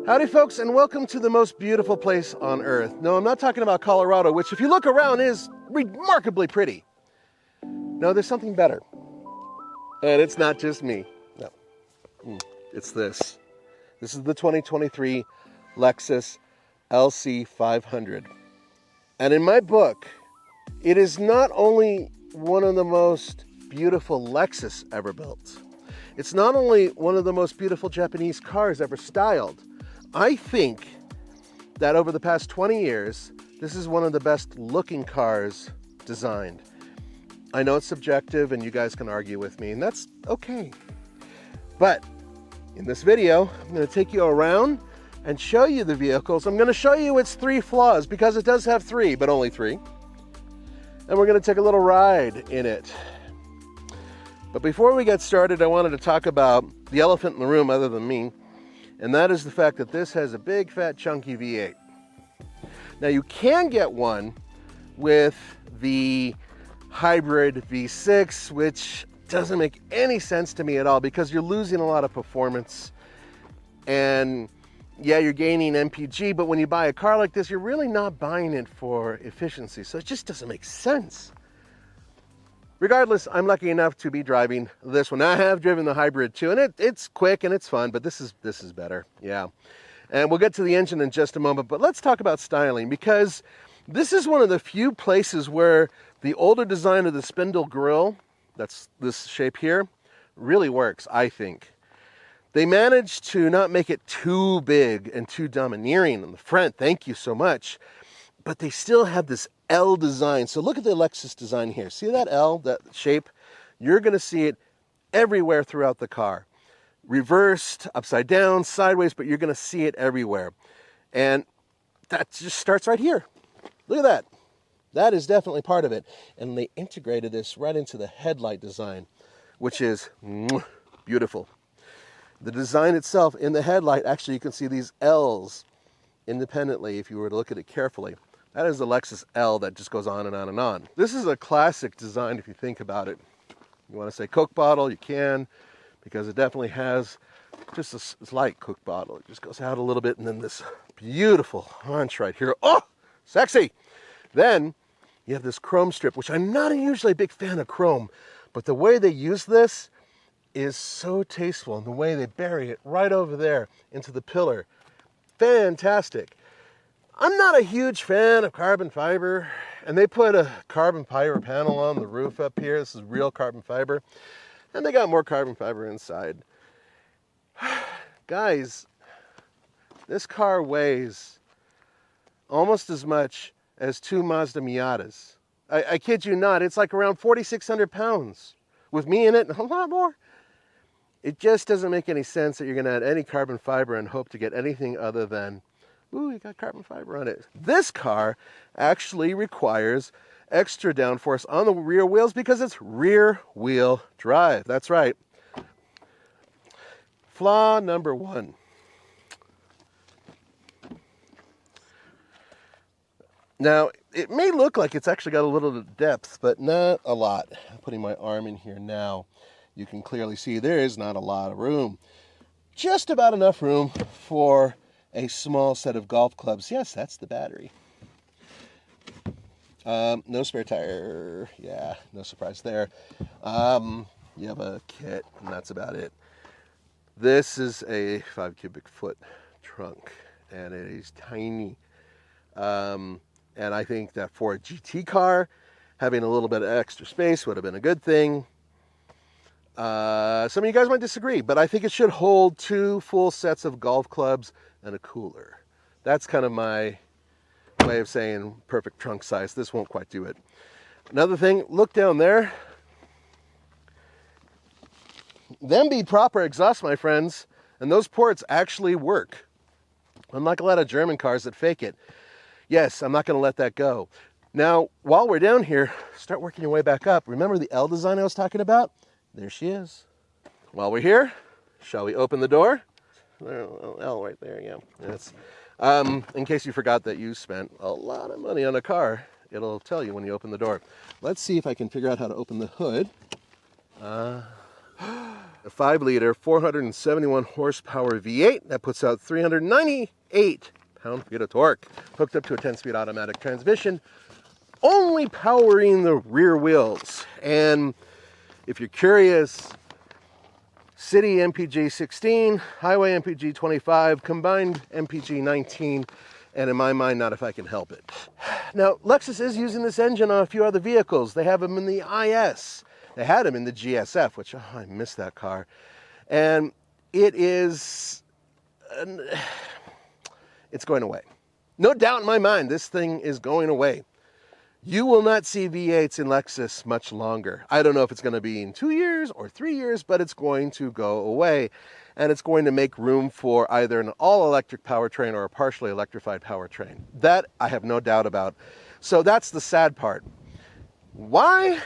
Howdy folks, and welcome to the most beautiful place on earth. No, I'm not talking about Colorado, which if you look around is remarkably pretty. No, there's something better. And it's not just me. No, it's this. This is the 2023 Lexus LC 500. And in my book, it is not only one of the most beautiful Lexus ever built. It's not only one of the most beautiful Japanese cars ever styled. I think that over the past 20 years, this is one of the best looking cars designed. I know it's subjective and you guys can argue with me, and that's okay. But in this video, I'm going to take you around and show you the vehicles. I'm going to show you its 3 flaws, because it does have 3, but only 3. And we're going to take a little ride in it. But before we get started, I wanted to talk about the elephant in the room other than me. And that is the fact that this has a big, fat, chunky V8. Now you can get one with the hybrid V6, which doesn't make any sense to me at all, because you're losing a lot of performance. And yeah, you're gaining MPG, but when you buy a car like this, you're really not buying it for efficiency. So it just doesn't make sense. Regardless, I'm lucky enough to be driving this one. I have driven the hybrid too, and it's quick and it's fun, but this is better, yeah. And we'll get to the engine in just a moment, but let's talk about styling, because this is one of the few places where the older design of the spindle grille, that's this shape here, really works, I think. They managed to not make it too big and too domineering in the front, thank you so much, but they still have this L design. So look at the Lexus design here. See that L, that shape? You're going to see it everywhere throughout the car. Reversed, upside down, sideways, but you're going to see it everywhere. And that just starts right here. Look at that. That is definitely part of it. And they integrated this right into the headlight design, which is beautiful. The design itself in the headlight, actually you can see these L's independently if you were to look at it carefully. That is the Lexus L that just goes on and on and on. This is a classic design if you think about it. You want to say Coke bottle, you can, because it definitely has just a slight Coke bottle. It just goes out a little bit, and then this beautiful haunch right here. Oh, sexy! Then you have this chrome strip, which I'm not usually a big fan of chrome, but the way they use this is so tasteful, and the way they bury it right over there into the pillar. Fantastic. I'm not a huge fan of carbon fiber, and they put a carbon fiber panel on the roof up here. This is real carbon fiber, and they got more carbon fiber inside. Guys, this car weighs almost as much as 2 Mazda Miatas. I kid you not, it's like around 4,600 pounds. With me in it, a lot more. It just doesn't make any sense that you're going to add any carbon fiber and hope to get anything other than, ooh, you got carbon fiber on it. This car actually requires extra downforce on the rear wheels because it's rear wheel drive. That's right. Flaw number 1. Now, it may look like it's actually got a little depth, but not a lot. I'm putting my arm in here now. You can clearly see there is not a lot of room. Just about enough room for a small set of golf clubs. Yes, that's the battery. No spare tire. Yeah, no surprise there. You have a kit, and that's about it. This is a 5 cubic foot trunk, and it is tiny. And I think that for a GT car, having a little bit of extra space would have been a good thing. Some of you guys might disagree, but I think it should hold 2 full sets of golf clubs and a cooler. That's kind of my way of saying perfect trunk size. This won't quite do it. Another thing, look down there. Them be proper exhaust, my friends, and those ports actually work. Unlike a lot of German cars that fake it. Yes, I'm not going to let that go. Now, while we're down here, start working your way back up. Remember the L design I was talking about? There she is. While we're here, shall we open the door? L right there, yeah. That's, in case you forgot that you spent a lot of money on a car, it'll tell you when you open the door. Let's see if I can figure out how to open the hood. a 5-liter, 471 horsepower V8 that puts out 398 pound-feet of torque, hooked up to a 10-speed automatic transmission, only powering the rear wheels. And if you're curious, city MPG 16, highway MPG 25, combined MPG 19, and in my mind, not if I can help it. Now, Lexus is using this engine on a few other vehicles. They have them in the IS. They had them in the GSF, which, oh, I miss that car. And it is, it's going away. No doubt in my mind, this thing is going away. You will not see V8s in Lexus much longer. I don't know if it's going to be in 2 years or 3 years, but it's going to go away. And it's going to make room for either an all-electric powertrain or a partially electrified powertrain. That I have no doubt about. So that's the sad part. Why?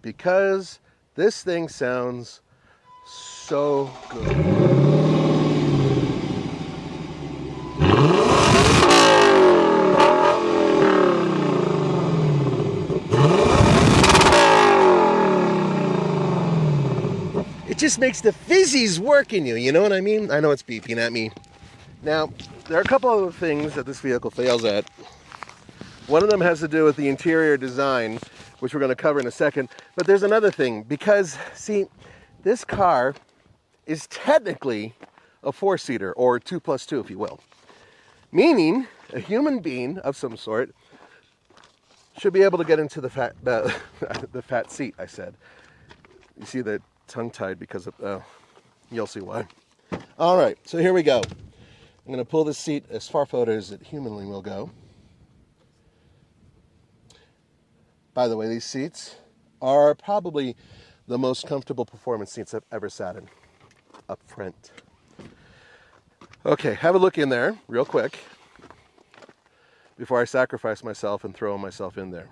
Because this thing sounds so good. It just makes the fizzies work in you, you know what I mean? I know it's beeping at me. Now, there are a couple other things that this vehicle fails at. One of them has to do with the interior design, which we're going to cover in a second. But there's another thing, because, see, this car is technically a 4-seater, or 2+2, if you will. Meaning, a human being of some sort should be able to get into the fat seat, I said. You see the tongue-tied because of, you'll see why. All right, so here we go. I'm going to pull this seat as far forward as it humanly will go. By the way, these seats are probably the most comfortable performance seats I've ever sat in, up front. Okay, have a look in there real quick before I sacrifice myself and throw myself in there.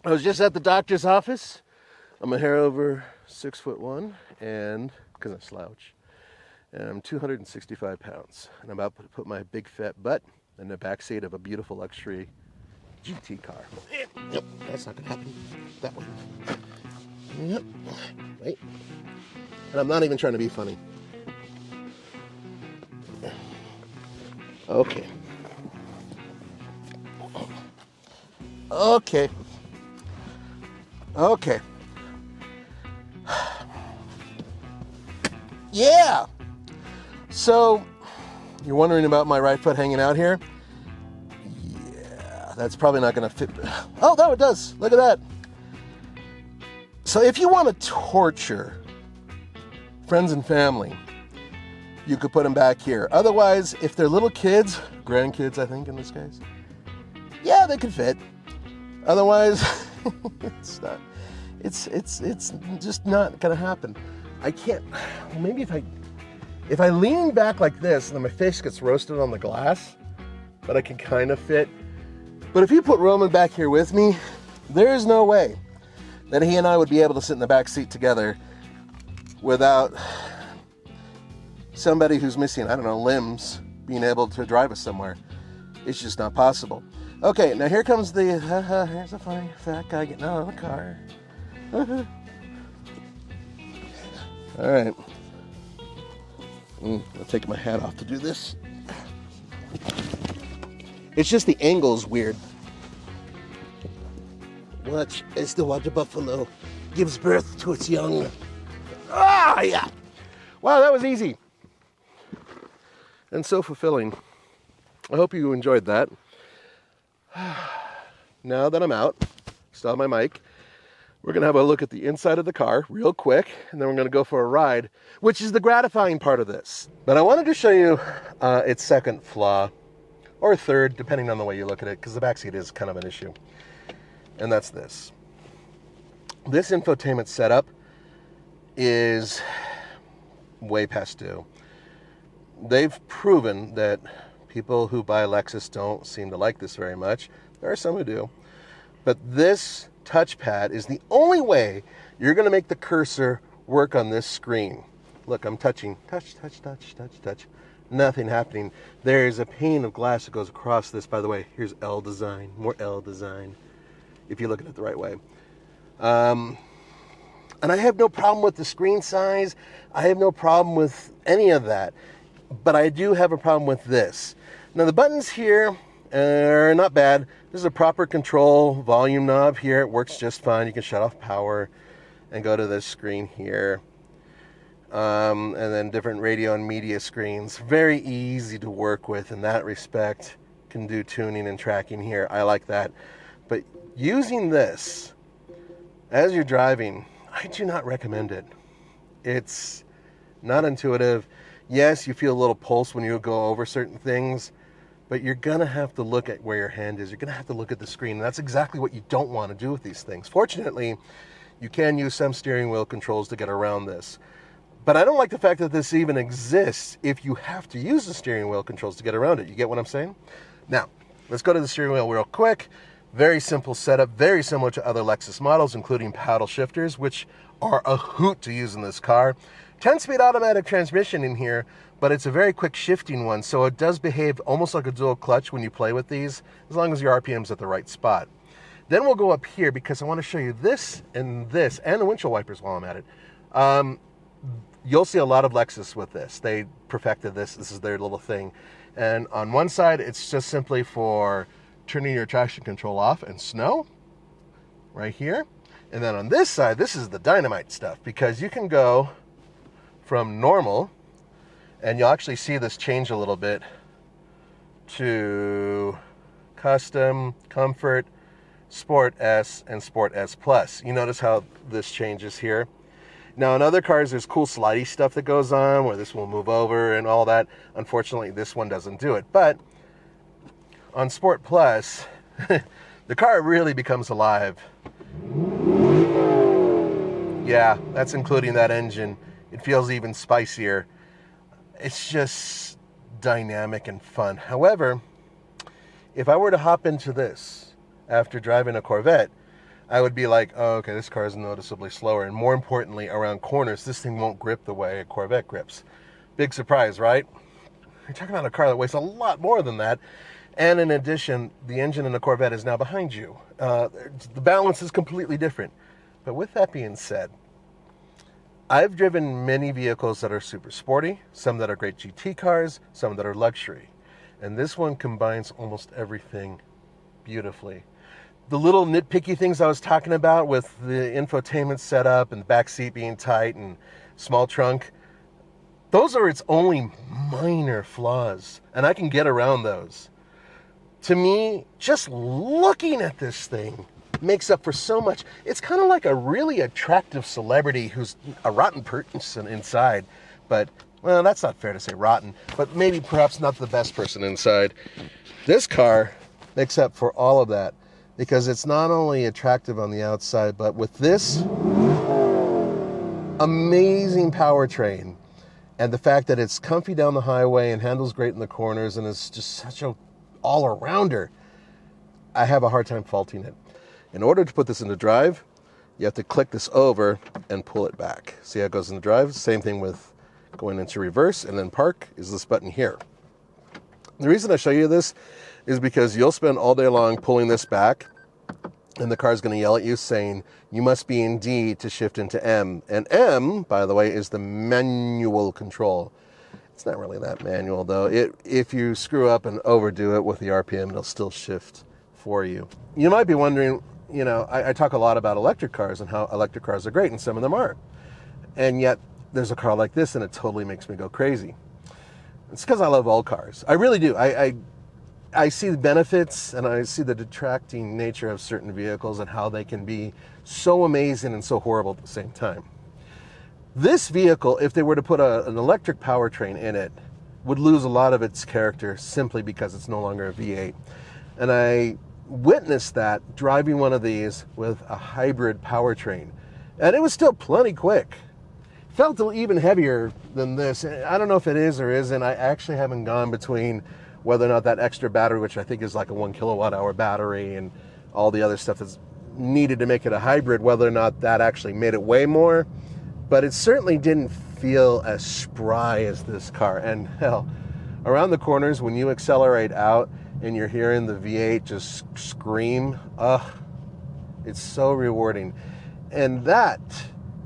I was just at the doctor's office. I'm a hair over 6'1", and because I slouch, and I'm 265 pounds. And I'm about to put my big fat butt in the back seat of a beautiful luxury GT car. Yep, that's not gonna happen. That way. Yep. Wait. And I'm not even trying to be funny. Okay. Okay. Okay. Yeah. So, you're wondering about my right foot hanging out here? Yeah, that's probably not going to fit. Oh, no, it does. Look at that. So, if you want to torture friends and family, you could put them back here. Otherwise, if they're little kids, grandkids, I think in this case, yeah, they could fit. Otherwise, it's not. It's just not going to happen. I can't, well, maybe if I lean back like this and then my face gets roasted on the glass, but I can kind of fit. But if you put Roman back here with me, there is no way that he and I would be able to sit in the back seat together without somebody who's missing, I don't know, limbs being able to drive us somewhere. It's just not possible. Okay, now here comes the, here's a funny fat guy getting out of the car. All right. I'll take my hat off to do this. It's just the angle is weird. Watch as the water buffalo gives birth to its young. Ah, yeah. Wow, that was easy. And so fulfilling. I hope you enjoyed that. Now that I'm out, still have my mic, we're going to have a look at the inside of the car real quick, and then we're going to go for a ride, which is the gratifying part of this. But I wanted to show you its second flaw, or third, depending on the way you look at it, because the backseat is kind of an issue. And that's this. This infotainment setup is way past due. They've proven that people who buy Lexus don't seem to like this very much. There are some who do. But this touchpad is the only way you're going to make the cursor work on this screen. Look, I'm touching. Touch, touch, touch, touch, touch. Nothing happening. There's a pane of glass that goes across this. By the way, here's L design. More L design. If you look at it the right way. And I have no problem with the screen size. I have no problem with any of that. But I do have a problem with this. Now the buttons here are not bad. This is a proper control volume knob here. It works just fine. You can shut off power and go to this screen here. And then different radio and media screens. Very easy to work with in that respect. Can do tuning and tracking here. I like that. But using this as you're driving, I do not recommend it. It's not intuitive. Yes, you feel a little pulse when you go over certain things, but you're going to have to look at where your hand is. You're going to have to look at the screen. And that's exactly what you don't want to do with these things. Fortunately, you can use some steering wheel controls to get around this. But I don't like the fact that this even exists if you have to use the steering wheel controls to get around it. You get what I'm saying? Now, let's go to the steering wheel real quick. Very simple setup, very similar to other Lexus models, including paddle shifters, which are a hoot to use in this car. 10-speed automatic transmission in here, but it's a very quick shifting one, so it does behave almost like a dual clutch when you play with these, as long as your RPM's at the right spot. Then we'll go up here because I want to show you this, and the windshield wipers while I'm at it. You'll see a lot of Lexus with this. They perfected this. This is their little thing. And on one side, it's just simply for turning your traction control off and snow, right here. And then on this side, this is the dynamite stuff, because you can go from normal, and you'll actually see this change a little bit, to custom, comfort, Sport S, and Sport S Plus. You notice how this changes here. Now, in other cars, there's cool slidey stuff that goes on where this will move over and all that. Unfortunately, this one doesn't do it. But on Sport Plus, the car really becomes alive. Yeah, that's including that engine. It feels even spicier. It's just dynamic and fun. However, if I were to hop into this after driving a Corvette, I would be like, oh, okay, this car is noticeably slower. And more importantly, around corners, this thing won't grip the way a Corvette grips. Big surprise, right? You're talking about a car that weighs a lot more than that. And in addition, the engine in the Corvette is now behind you. The balance is completely different. But with that being said, I've driven many vehicles that are super sporty, some that are great GT cars, some that are luxury. And this one combines almost everything beautifully. The little nitpicky things I was talking about with the infotainment setup and the back seat being tight and small trunk, those are its only minor flaws, and I can get around those. To me, just looking at this thing makes up for so much. It's kind of like a really attractive celebrity who's a rotten person inside, but, well, that's not fair to say rotten, but maybe perhaps not the best person inside. This car makes up for all of that, because it's not only attractive on the outside, but with this amazing powertrain and the fact that it's comfy down the highway and handles great in the corners and is just such a all-arounder, I have a hard time faulting it. In order to put this into drive, you have to click this over and pull it back. See how it goes into drive? Same thing with going into reverse, and then park is this button here. The reason I show you this is because you'll spend all day long pulling this back, and the car's going to yell at you saying, you must be in D to shift into M. And M, by the way, is the manual control. It's not really that manual, though. If you screw up and overdo it with the RPM, it'll still shift for you. You might be wondering, you know, I talk a lot about electric cars and how electric cars are great, and some of them aren't. And yet, there's a car like this, and it totally makes me go crazy. It's because I love old cars. I really do. I see the benefits, and I see the detracting nature of certain vehicles and how they can be so amazing and so horrible at the same time. This vehicle, if they were to put an electric powertrain in it, would lose a lot of its character simply because it's no longer a V8. And I witnessed that driving one of these with a hybrid powertrain. And it was still plenty quick. Felt even heavier than this. I don't know if it is or isn't. I actually haven't gone between whether or not that extra battery, which I think is like a 1 kilowatt hour battery, and all the other stuff that's needed to make it a hybrid, whether or not that actually made it weigh more. But it certainly didn't feel as spry as this car. And hell, around the corners, when you accelerate out and you're hearing the V8 just scream, it's so rewarding. And that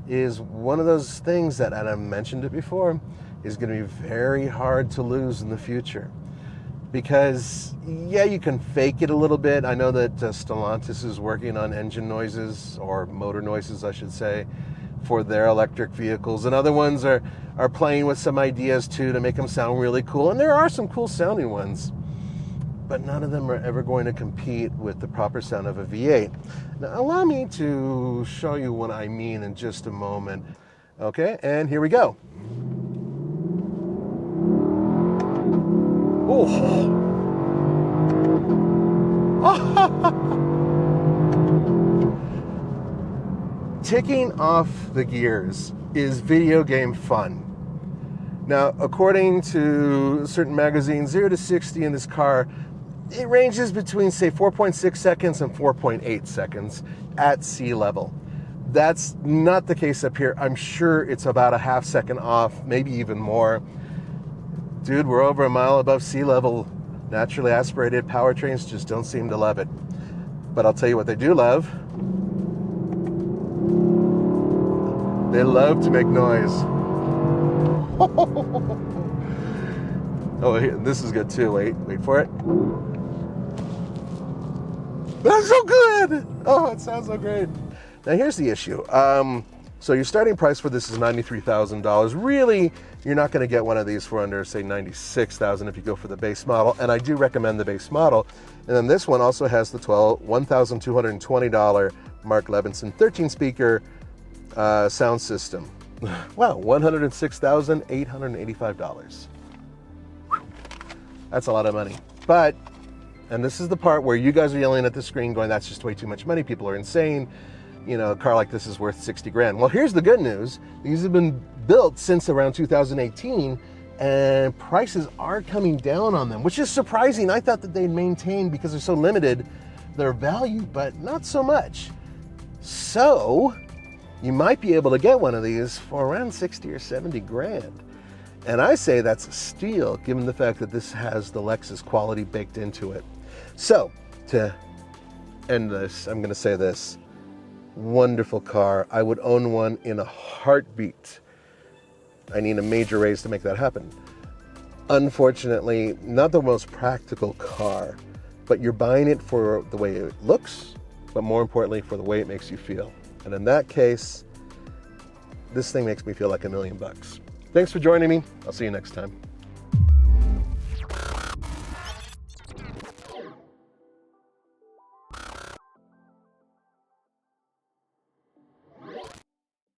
is one of those things that, and I've mentioned it before, is going to be very hard to lose in the future. Because, yeah, you can fake it a little bit. I know that Stellantis is working on engine noises, or motor noises, I should say, for their electric vehicles. And other ones are playing with some ideas, too, to make them sound really cool. And there are some cool sounding ones. But none of them are ever going to compete with the proper sound of a V8. Now, allow me to show you what I mean in just a moment. Okay, and here we go. Oh. Ticking off the gears is video game fun. Now, according to certain magazines, 0 to 60 in this car, it ranges between, say, 4.6 seconds and 4.8 seconds at sea level. That's not the case up here. I'm sure it's about a half second off, maybe even more. Dude, we're over a mile above sea level. Naturally aspirated powertrains just don't seem to love it. But I'll tell you what they do love. They love to make noise. Oh, here, this is good too. Wait for it. That's so good. Oh, it sounds so great. Now here's the issue. So your starting price for this is $93,000. Really, you're not going to get one of these for under, say, $96,000 if you go for the base model. And I do recommend the base model. And then this one also has the $1,220 Mark Levinson 13-speaker sound system. Wow, $106,885. That's a lot of money. But, and this is the part where you guys are yelling at the screen going, that's just way too much money. People are insane. You know, a car like this is worth 60 grand. Well, here's the good news. These have been built since around 2018, and prices are coming down on them, which is surprising. I thought that they'd maintain, because they're so limited, their value, but not so much. So you might be able to get one of these for around 60 or 70 grand. And I say that's a steal, given the fact that this has the Lexus quality baked into it. So to end this, I'm going to say this. Wonderful car. I would own one in a heartbeat. I need a major raise to make that happen. Unfortunately, not the most practical car, but you're buying it for the way it looks, but more importantly, for the way it makes you feel. And in that case, this thing makes me feel like $1 million. Thanks for joining me. I'll see you next time.